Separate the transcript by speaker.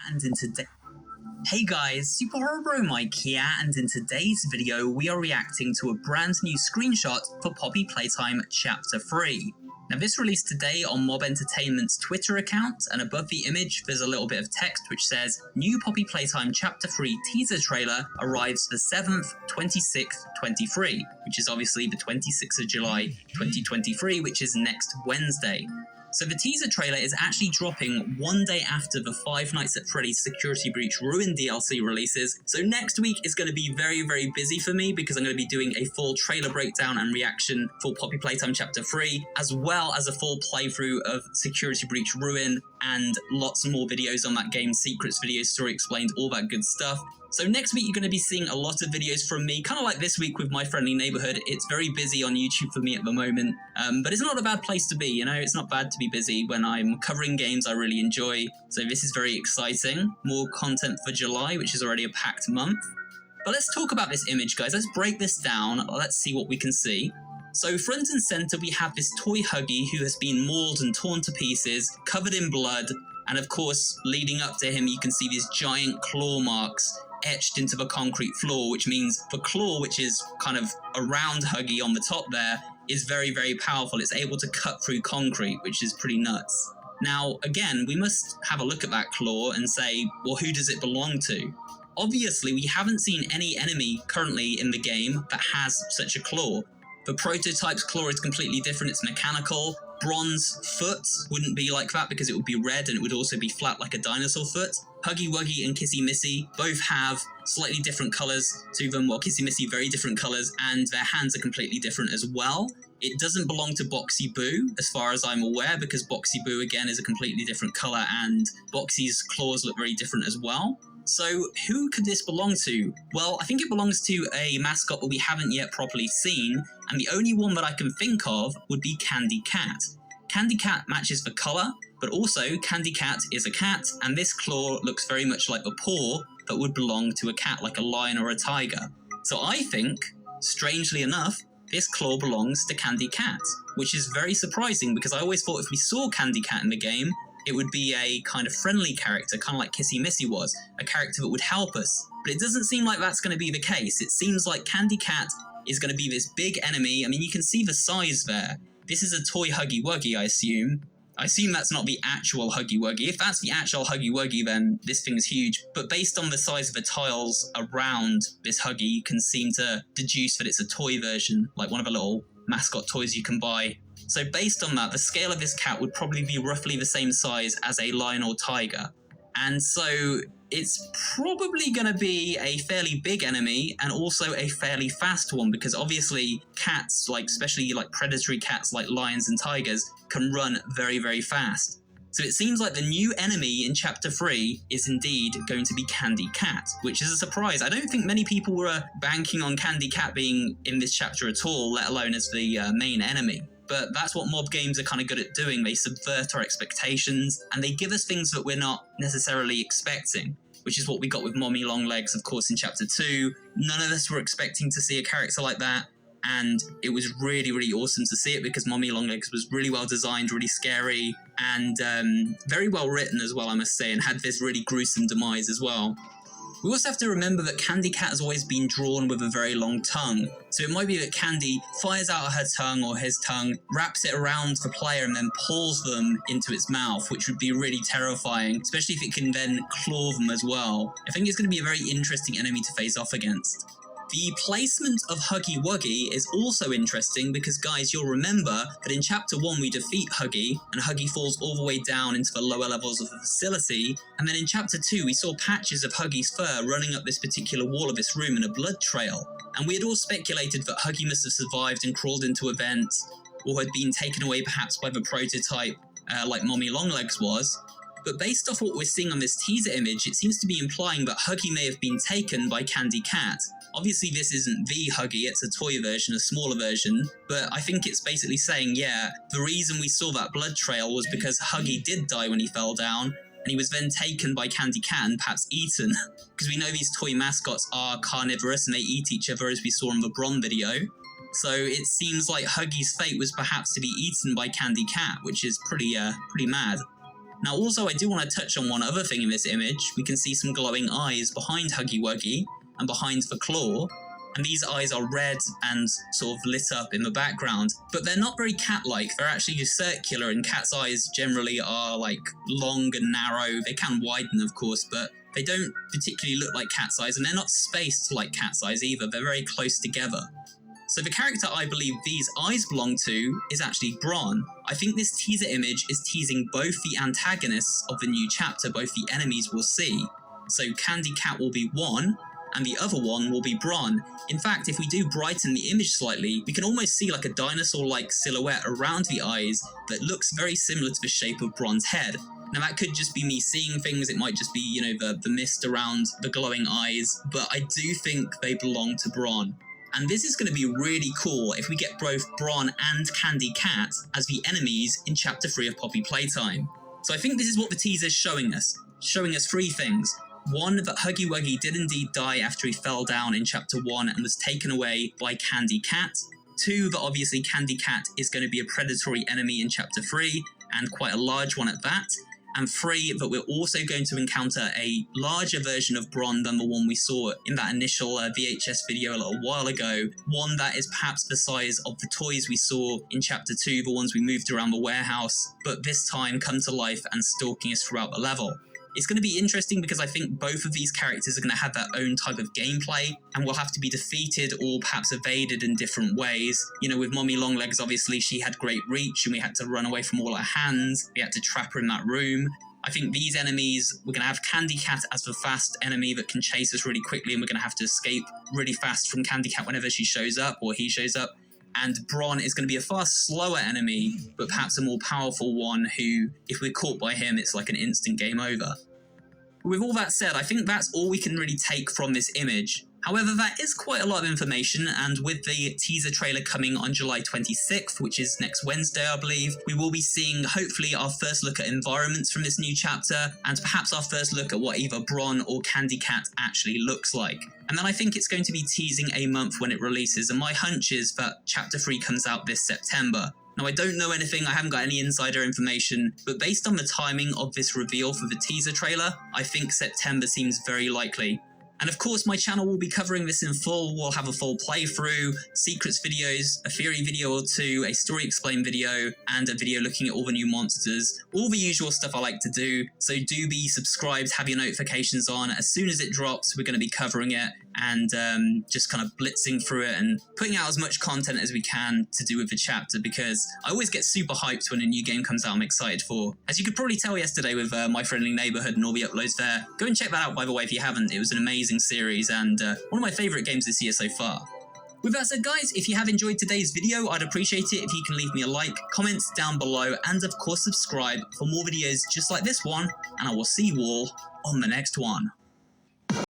Speaker 1: And in today, hey guys, Super Horror Bro Mike here, and in today's video we are reacting to a brand new screenshot for Poppy Playtime Chapter 3. Now this released today on Mob Entertainment's Twitter account, and above the image there's a little bit of text which says, "New Poppy Playtime Chapter 3 teaser trailer arrives the 7th, 26th, 23, which is obviously the 26th of July 2023, which is next Wednesday. So the teaser trailer is actually dropping one day after the Five Nights at Freddy's Security Breach Ruin DLC releases, so next week is going to be very, very busy for me because I'm going to be doing a full trailer breakdown and reaction for Poppy Playtime Chapter 3, as well as a full playthrough of Security Breach Ruin, and lots more videos on that game, secrets videos, story explained, all that good stuff. So next week you're going to be seeing a lot of videos from me, kind of like this week with My Friendly Neighborhood. It's very busy on YouTube for me at the moment, but it's not a bad place to be, you know, it's not bad to be busy when I'm covering games I really enjoy. So this is very exciting. More content for July, which is already a packed month. But let's talk about this image, guys. Let's break this down. Let's see what we can see. So front and center we have this toy Huggy who has been mauled and torn to pieces, covered in blood, and of course, leading up to him you can see these giant claw marks etched into the concrete floor, which means the claw, which is kind of around Huggy on the top there, is very, very powerful. It's able to cut through concrete, which is pretty nuts. Now, again, we must have a look at that claw and say, well, who does it belong to? Obviously, we haven't seen any enemy currently in the game that has such a claw. The prototype's claw is completely different, it's mechanical. Bronze foot wouldn't be like that because it would be red and it would also be flat like a dinosaur foot. Huggy Wuggy and Kissy Missy both have slightly different colours to them, while Kissy Missy very different colours, and their hands are completely different as well. It doesn't belong to Boxy Boo, as far as I'm aware, because Boxy Boo again is a completely different colour and Boxy's claws look very different as well. So who could this belong to? Well, I think it belongs to a mascot that we haven't yet properly seen, and the only one that I can think of would be Candy Cat. Candy Cat matches the colour, but also Candy Cat is a cat, and this claw looks very much like the paw that would belong to a cat, like a lion or a tiger. So I think, strangely enough, this claw belongs to Candy Cat, which is very surprising because I always thought if we saw Candy Cat in the game, it would be a kind of friendly character, kind of like Kissy Missy was, a character that would help us. But it doesn't seem like that's going to be the case. It seems like Candy Cat is going to be this big enemy. I mean, you can see the size there. This is a toy Huggy Wuggy, I assume. I assume that's not the actual Huggy Wuggy. If that's the actual Huggy Wuggy, then this thing is huge. But based on the size of the tiles around this Huggy, you can seem to deduce that it's a toy version, like one of the little mascot toys you can buy. So based on that, the scale of this cat would probably be roughly the same size as a lion or tiger. And so it's probably going to be a fairly big enemy and also a fairly fast one, because obviously cats, like especially like predatory cats like lions and tigers, can run very, very fast. So it seems like the new enemy in Chapter 3 is indeed going to be Candy Cat, which is a surprise. I don't think many people were banking on Candy Cat being in this chapter at all, let alone as the main enemy. But that's what mob games are kind of good at doing. They subvert our expectations, and they give us things that we're not necessarily expecting, which is what we got with Mommy Longlegs, of course, in Chapter 2. None of us were expecting to see a character like that, and it was really, really awesome to see it because Mommy Longlegs was really well designed, really scary, and very well written as well, I must say, and had this really gruesome demise as well. We also have to remember that Candy Cat has always been drawn with a very long tongue, so it might be that Candy fires out her tongue or his tongue, wraps it around the player and then pulls them into its mouth, which would be really terrifying, especially if it can then claw them as well. I think it's going to be a very interesting enemy to face off against. The placement of Huggy Wuggy is also interesting because, guys, you'll remember that in Chapter 1 we defeat Huggy, and Huggy falls all the way down into the lower levels of the facility, and then in Chapter 2 we saw patches of Huggy's fur running up this particular wall of this room in a blood trail, and we had all speculated that Huggy must have survived and crawled into a vent, or had been taken away perhaps by the prototype like Mommy Longlegs was. But based off what we're seeing on this teaser image, it seems to be implying that Huggy may have been taken by Candy Cat. Obviously this isn't the Huggy, it's a toy version, a smaller version, but I think it's basically saying, yeah, the reason we saw that blood trail was because Huggy did die when he fell down, and he was then taken by Candy Cat and perhaps eaten, because we know these toy mascots are carnivorous and they eat each other, as we saw in the Bron video. So it seems like Huggy's fate was perhaps to be eaten by Candy Cat, which is pretty mad. Now also I do want to touch on one other thing in this image. We can see some glowing eyes behind Huggy Wuggy and behind the claw, and these eyes are red and sort of lit up in the background, but they're not very cat-like. They're actually circular, and cat's eyes generally are like long and narrow. They can widen, of course, but they don't particularly look like cat's eyes, and they're not spaced like cat's eyes either. They're very close together. So the character I believe these eyes belong to is actually Bron. I think this teaser image is teasing both the antagonists of the new chapter, both the enemies we'll see. So Candy Cat will be one, and the other one will be Bron. In fact, if we do brighten the image slightly, we can almost see like a dinosaur-like silhouette around the eyes that looks very similar to the shape of Bron's head. Now that could just be me seeing things, it might just be, you know, the mist around the glowing eyes, but I do think they belong to Bron. And this is going to be really cool if we get both Bron and Candy Cat as the enemies in Chapter 3 of Poppy Playtime. So I think this is what the teaser's showing us three things. One, that Huggy Wuggy did indeed die after he fell down in Chapter 1 and was taken away by Candy Cat. Two, that obviously Candy Cat is going to be a predatory enemy in Chapter 3, and quite a large one at that. And three, that we're also going to encounter a larger version of Bron than the one we saw in that initial VHS video a little while ago. One that is perhaps the size of the toys we saw in Chapter 2, the ones we moved around the warehouse, but this time come to life and stalking us throughout the level. It's going to be interesting because I think both of these characters are going to have their own type of gameplay and will have to be defeated or perhaps evaded in different ways. You know, with Mommy Longlegs, obviously she had great reach and we had to run away from all her hands. We had to trap her in that room. I think these enemies, we're going to have Candy Cat as the fast enemy that can chase us really quickly, and we're going to have to escape really fast from Candy Cat whenever she shows up or he shows up. And Bron is going to be a far slower enemy, but perhaps a more powerful one who, if we're caught by him, it's like an instant game over. With all that said, I think that's all we can really take from this image. However, that is quite a lot of information, and with the teaser trailer coming on July 26th, which is next Wednesday, I believe, we will be seeing, hopefully, our first look at environments from this new chapter, and perhaps our first look at what either Bron or Candy Cat actually looks like. And then I think it's going to be teasing a month when it releases, and my hunch is that Chapter 3 comes out this September. Now, I don't know anything, I haven't got any insider information, but based on the timing of this reveal for the teaser trailer, I think September seems very likely. And of course, my channel will be covering this in full. We'll have a full playthrough, secrets videos, a theory video or two, a story explain video, and a video looking at all the new monsters. All the usual stuff I like to do. So do be subscribed, have your notifications on. As soon as it drops, we're going to be covering it and just kind of blitzing through it and putting out as much content as we can to do with the chapter, because I always get super hyped when a new game comes out I'm excited for. As you could probably tell yesterday with My Friendly Neighborhood and all the uploads there. Go and check that out, by the way, if you haven't. It was an amazing series and one of my favourite games this year so far. With that said, guys, if you have enjoyed today's video, I'd appreciate it if you can leave me a like, comment down below, and of course subscribe for more videos just like this one, and I will see you all on the next one.